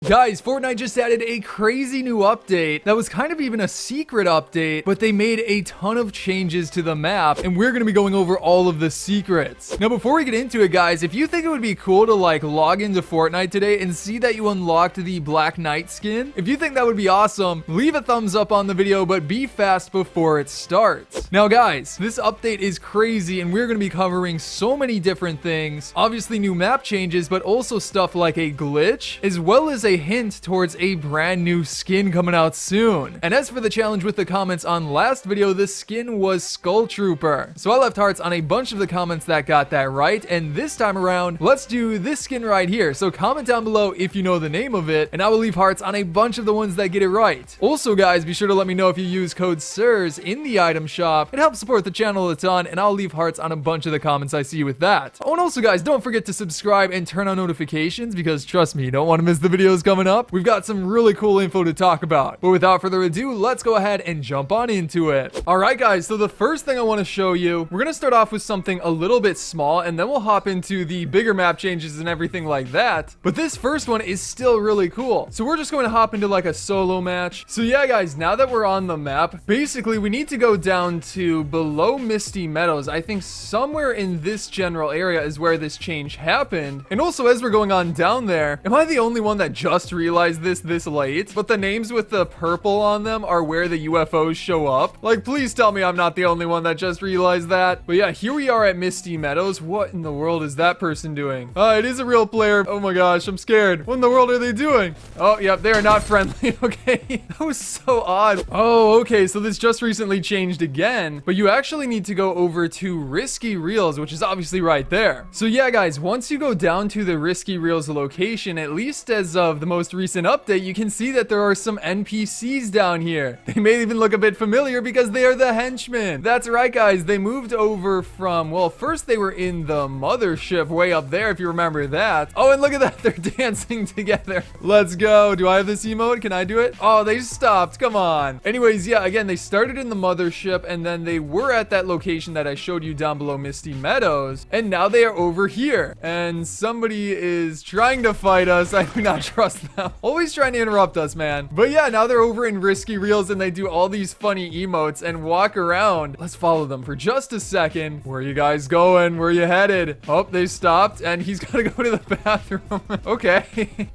Guys, Fortnite just added a crazy new update that was kind of even a secret update, but they made a ton of changes to the map, and we're going to be going over all of the secrets. Now, before we get into it, guys, if you think it would be cool to log into Fortnite today and see that you unlocked the Black Knight skin, if you think that would be awesome, leave a thumbs up on the video, but be fast before it starts. Now, guys, this update is crazy, and we're going to be covering so many different things. Obviously, new map changes, but also stuff like a glitch, as well as a hint towards a brand new skin coming out soon. And as for the challenge with the comments on last video, the skin was Skull Trooper. So I left hearts on a bunch of the comments that got that right, and this time around, let's do this skin right here. So comment down below if you know the name of it, and I will leave hearts on a bunch of the ones that get it right. Also, guys, be sure to let me know if you use code SIRS in the item shop. It helps support the channel a ton, and I'll leave hearts on a bunch of the comments I see with that. Oh, and also, guys, don't forget to subscribe and turn on notifications, because trust me, you don't want to miss the videos coming up. We've got some really cool info to talk about. But without further ado, let's go ahead and jump on into it. All right, guys, so the first thing I want to show you, we're going to start off with something a little bit small, and then we'll hop into the bigger map changes and everything like that. But this first one is still really cool. So we're just going to hop into like a solo match. So yeah, guys, now that we're on the map, basically we need to go down to below Misty Meadows. I think somewhere in this general area is where this change happened. And also, as we're going on down there, am I the only one that just realized this late? But the names with the purple on them are where the UFOs show up. Like, please tell me I'm not the only one that just realized that. But yeah, here we are at Misty Meadows. What in the world is that person doing? It is a real player. Oh my gosh, I'm scared. What in the world are they doing? Oh, yep, they are not friendly. Okay, that was so odd. Oh, okay, so this just recently changed again, but you actually need to go over to Risky Reels, which is obviously right there. So yeah, guys, once you go down to the Risky Reels location, at least as of the most recent update, you can see that there are some NPCs down here. They may even look a bit familiar because they are the henchmen. That's right, guys. They moved over from, well, first they were in the mothership way up there, if you remember that. Oh, and look at that. They're dancing together. Let's go. Do I have this emote? Can I do it? Oh, they stopped. Come on. Anyways, yeah, again, they started in the mothership, and then they were at that location that I showed you down below Misty Meadows, and now they are over here, and somebody is trying to fight us. I do not trust them. Always trying to interrupt us, man. But yeah, now they're over in Risky Reels, and they do all these funny emotes and walk around. Let's follow them for just a second. Where are you guys going? Where are you headed? Oh, they stopped, and he's got to go to the bathroom. Okay.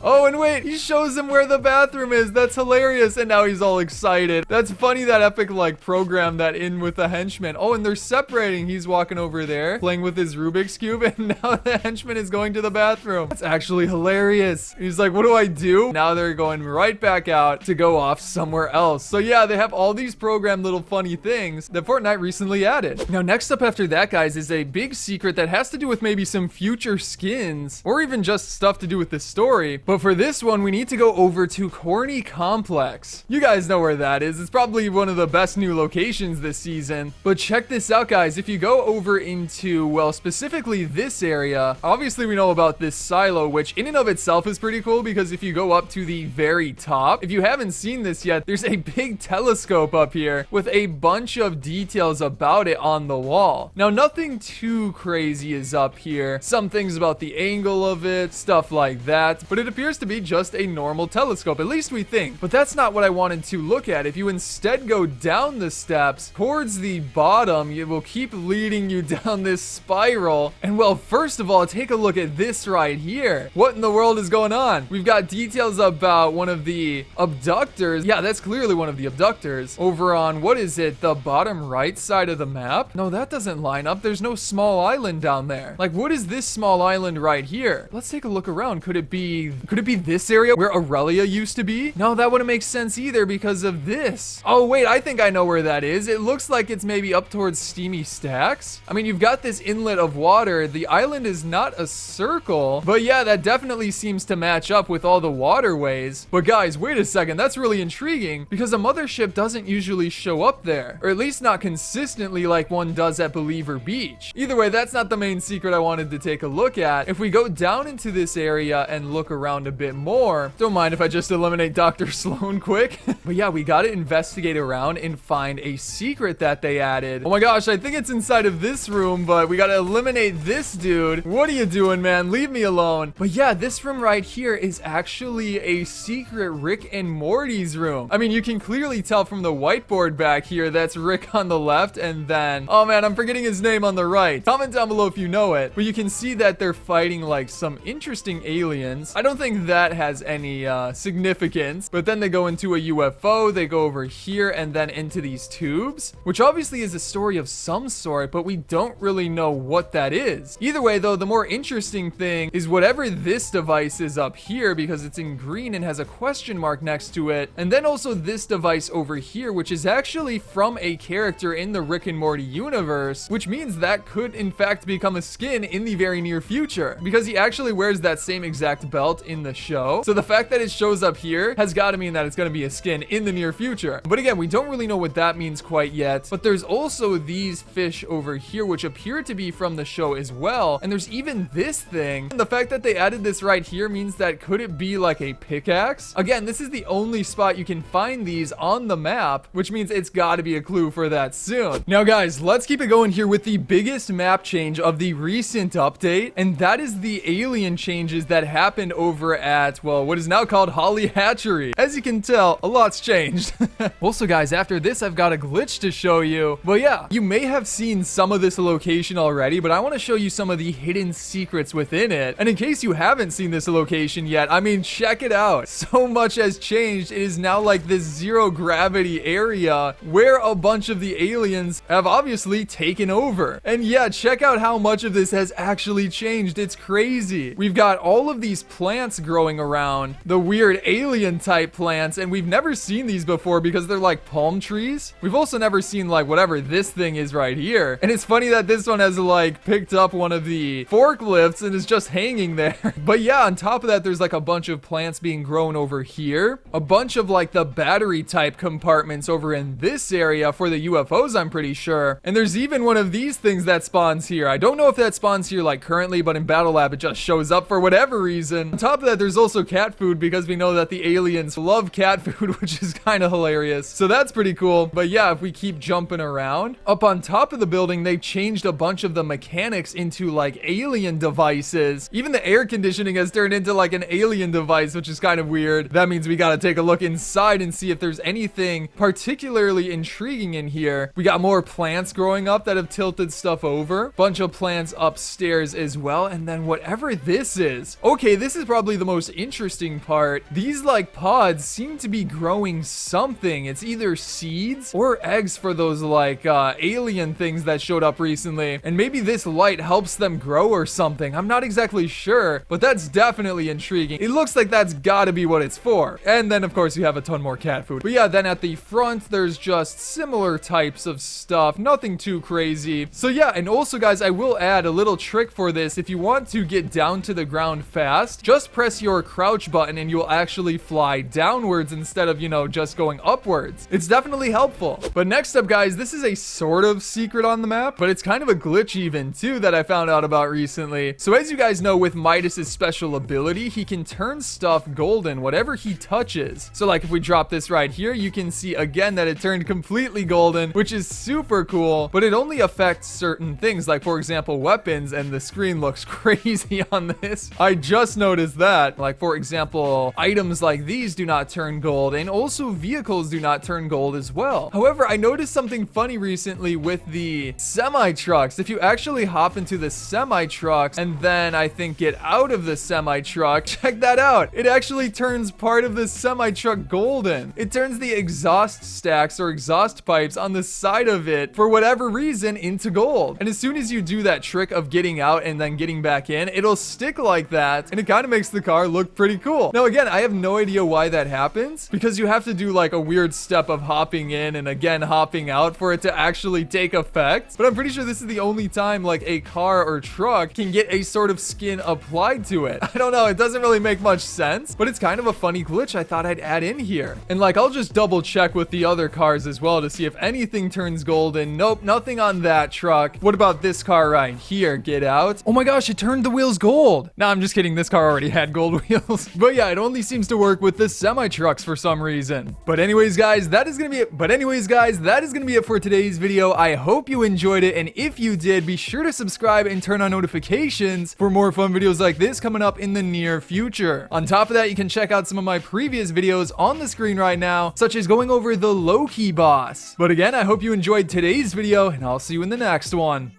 Oh, and wait, he shows him where the bathroom is. That's hilarious. And now he's all excited. That's funny, that epic, like, program that in with the henchman. Oh, and they're separating. He's walking over there, playing with his Rubik's Cube, and now the henchman is going to the bathroom. That's actually hilarious. He's like, what do I do? Now they're going right back out to go off somewhere else. So yeah, they have all these programmed little funny things that Fortnite recently added. Now, next up after that, guys, is a big secret that has to do with maybe some future skins, or even just stuff to do with the story. But for this one, we need to go over to Corny Complex. You guys know where that is. It's probably one of the best new locations this season. But check this out, guys. If you go over into, well, specifically this area, obviously we know about this silo, which in and of itself is pretty cool, because if you go up to the very top, if you haven't seen this yet, there's a big telescope up here with a bunch of details about it on the wall. Now, nothing too crazy is up here. Some things about the angle of it, stuff like that, but it appears to be just a normal telescope, at least we think. But that's not what I wanted to look at. If you instead go down the steps towards the bottom, it will keep leading you down this spiral. And well, first of all, take a look at this right here. What in the world is going on? We've got details about one of the abductors. Yeah, that's clearly one of the abductors over on, what is it, the bottom right side of the map? No, that doesn't line up. There's no small island down there. Like, what is this small island right here? Let's take a look around. Could it be this area where Aurelia used to be? No, that wouldn't make sense either because of this. Oh, wait, I think I know where that is. It looks like it's maybe up towards Steamy Stacks. I mean, you've got this inlet of water. The island is not a circle, but yeah, that definitely seems to match up with all the waterways. But guys, wait a second. That's really intriguing because a mothership doesn't usually show up there, or at least not consistently like one does at Believer Beach. Either way, that's not the main secret I wanted to take a look at. If we go down into this area and look around around a bit more. Don't mind if I just eliminate Dr. Sloan quick. But yeah, we gotta investigate around and find a secret that they added. Oh my gosh, I think it's inside of this room, but we gotta eliminate this dude. What are you doing, man? Leave me alone. But yeah, this room right here is actually a secret Rick and Morty's room. I mean, you can clearly tell from the whiteboard back here that's Rick on the left, and then, oh man, I'm forgetting his name on the right. Comment down below if you know it. But you can see that they're fighting like some interesting aliens. I don't think that has any significance. But then they go into a UFO, they go over here and then into these tubes, which obviously is a story of some sort, but we don't really know what that is. Either way though, the more interesting thing is whatever this device is up here, because it's in green and has a question mark next to it. And then also this device over here, which is actually from a character in the Rick and Morty universe, which means that could in fact become a skin in the very near future, because he actually wears that same exact belt in the show. So the fact that it shows up here has got to mean that it's going to be a skin in the near future. But again, we don't really know what that means quite yet. But there's also these fish over here, which appear to be from the show as well. And there's even this thing. And the fact that they added this right here means that could it be like a pickaxe? Again, this is the only spot you can find these on the map, which means it's got to be a clue for that soon. Now guys, let's keep it going here with the biggest map change of the recent update. And that is the alien changes that happened over at, well, what is now called Holly Hatchery. As you can tell, a lot's changed. Also guys, after this, I've got a glitch to show you. But yeah, you may have seen some of this location already, but I want to show you some of the hidden secrets within it. And in case you haven't seen this location yet, I mean, check it out. So much has changed. It is now like this zero gravity area where a bunch of the aliens have obviously taken over. And yeah, check out how much of this has actually changed. It's crazy. We've got all of these plants growing around, the weird alien type plants, and we've never seen these before because they're like palm trees. We've also never seen like whatever this thing is right here. And it's funny that this one has like picked up one of the forklifts and is just hanging there. But yeah, on top of that, there's like a bunch of plants being grown over here, a bunch of like the battery type compartments over in this area for the UFOs, I'm pretty sure. And there's even one of these things that spawns here. I don't know if that spawns here like currently, but in Battle Lab it just shows up for whatever reason. On top of that, there's also cat food because we know that the aliens love cat food, which is kind of hilarious. So that's pretty cool. But yeah, if we keep jumping around, up on top of the building, they changed a bunch of the mechanics into like alien devices. Even the air conditioning has turned into like an alien device, which is kind of weird. That means we gotta take a look inside and see if there's anything particularly intriguing in here. We got more plants growing up that have tilted stuff over. Bunch of plants upstairs as well. And then whatever this is. Okay, this is probably the most interesting part. These like pods seem to be growing something. It's either seeds or eggs for those like alien things that showed up recently. And maybe this light helps them grow or something. I'm not exactly sure, but that's definitely intriguing. It looks like that's gotta be what it's for. And then of course you have a ton more cat food. But yeah, then at the front, there's just similar types of stuff. Nothing too crazy. So yeah, and also guys, I will add a little trick for this. If you want to get down to the ground fast, just press your crouch button and you'll actually fly downwards instead of, you know, just going upwards. It's definitely helpful. But next up guys, this is a sort of secret on the map, but it's kind of a glitch even too that I found out about recently. So as you guys know, with Midas's special ability, he can turn stuff golden, whatever he touches. So like if we drop this right here, you can see again that it turned completely golden, which is super cool, but it only affects certain things, like for example, weapons, and the screen looks crazy on this. I just noticed that. Like for example, items like these do not turn gold, and also vehicles do not turn gold as well. However, I noticed something funny recently with the semi-trucks. If you actually hop into the semi-trucks and then I think get out of the semi-truck, check that out. It actually turns part of the semi-truck golden. It turns the exhaust stacks or exhaust pipes on the side of it for whatever reason into gold. And as soon as you do that trick of getting out and then getting back in, it'll stick like that, and it kind of makes the car look pretty cool. Now again, I have no idea why that happens, because you have to do like a weird step of hopping in and again hopping out for it to actually take effect. But I'm pretty sure this is the only time like a car or truck can get a sort of skin applied to it. I don't know, it doesn't really make much sense, but it's kind of a funny glitch I thought I'd add in here. And like I'll just double check with the other cars as well to see if anything turns golden. Nope, nothing on that truck. What about this car right here? Get out. Oh my gosh, it turned the wheels gold. No, I'm just kidding. This car already had had gold wheels. But yeah, it only seems to work with the semi-trucks for some reason. But anyways, guys, that is gonna be it for today's video. I hope you enjoyed it, and if you did, be sure to subscribe and turn on notifications for more fun videos like this coming up in the near future. On top of that, you can check out some of my previous videos on the screen right now, such as going over the Loki boss. But again, I hope you enjoyed today's video, and I'll see you in the next one.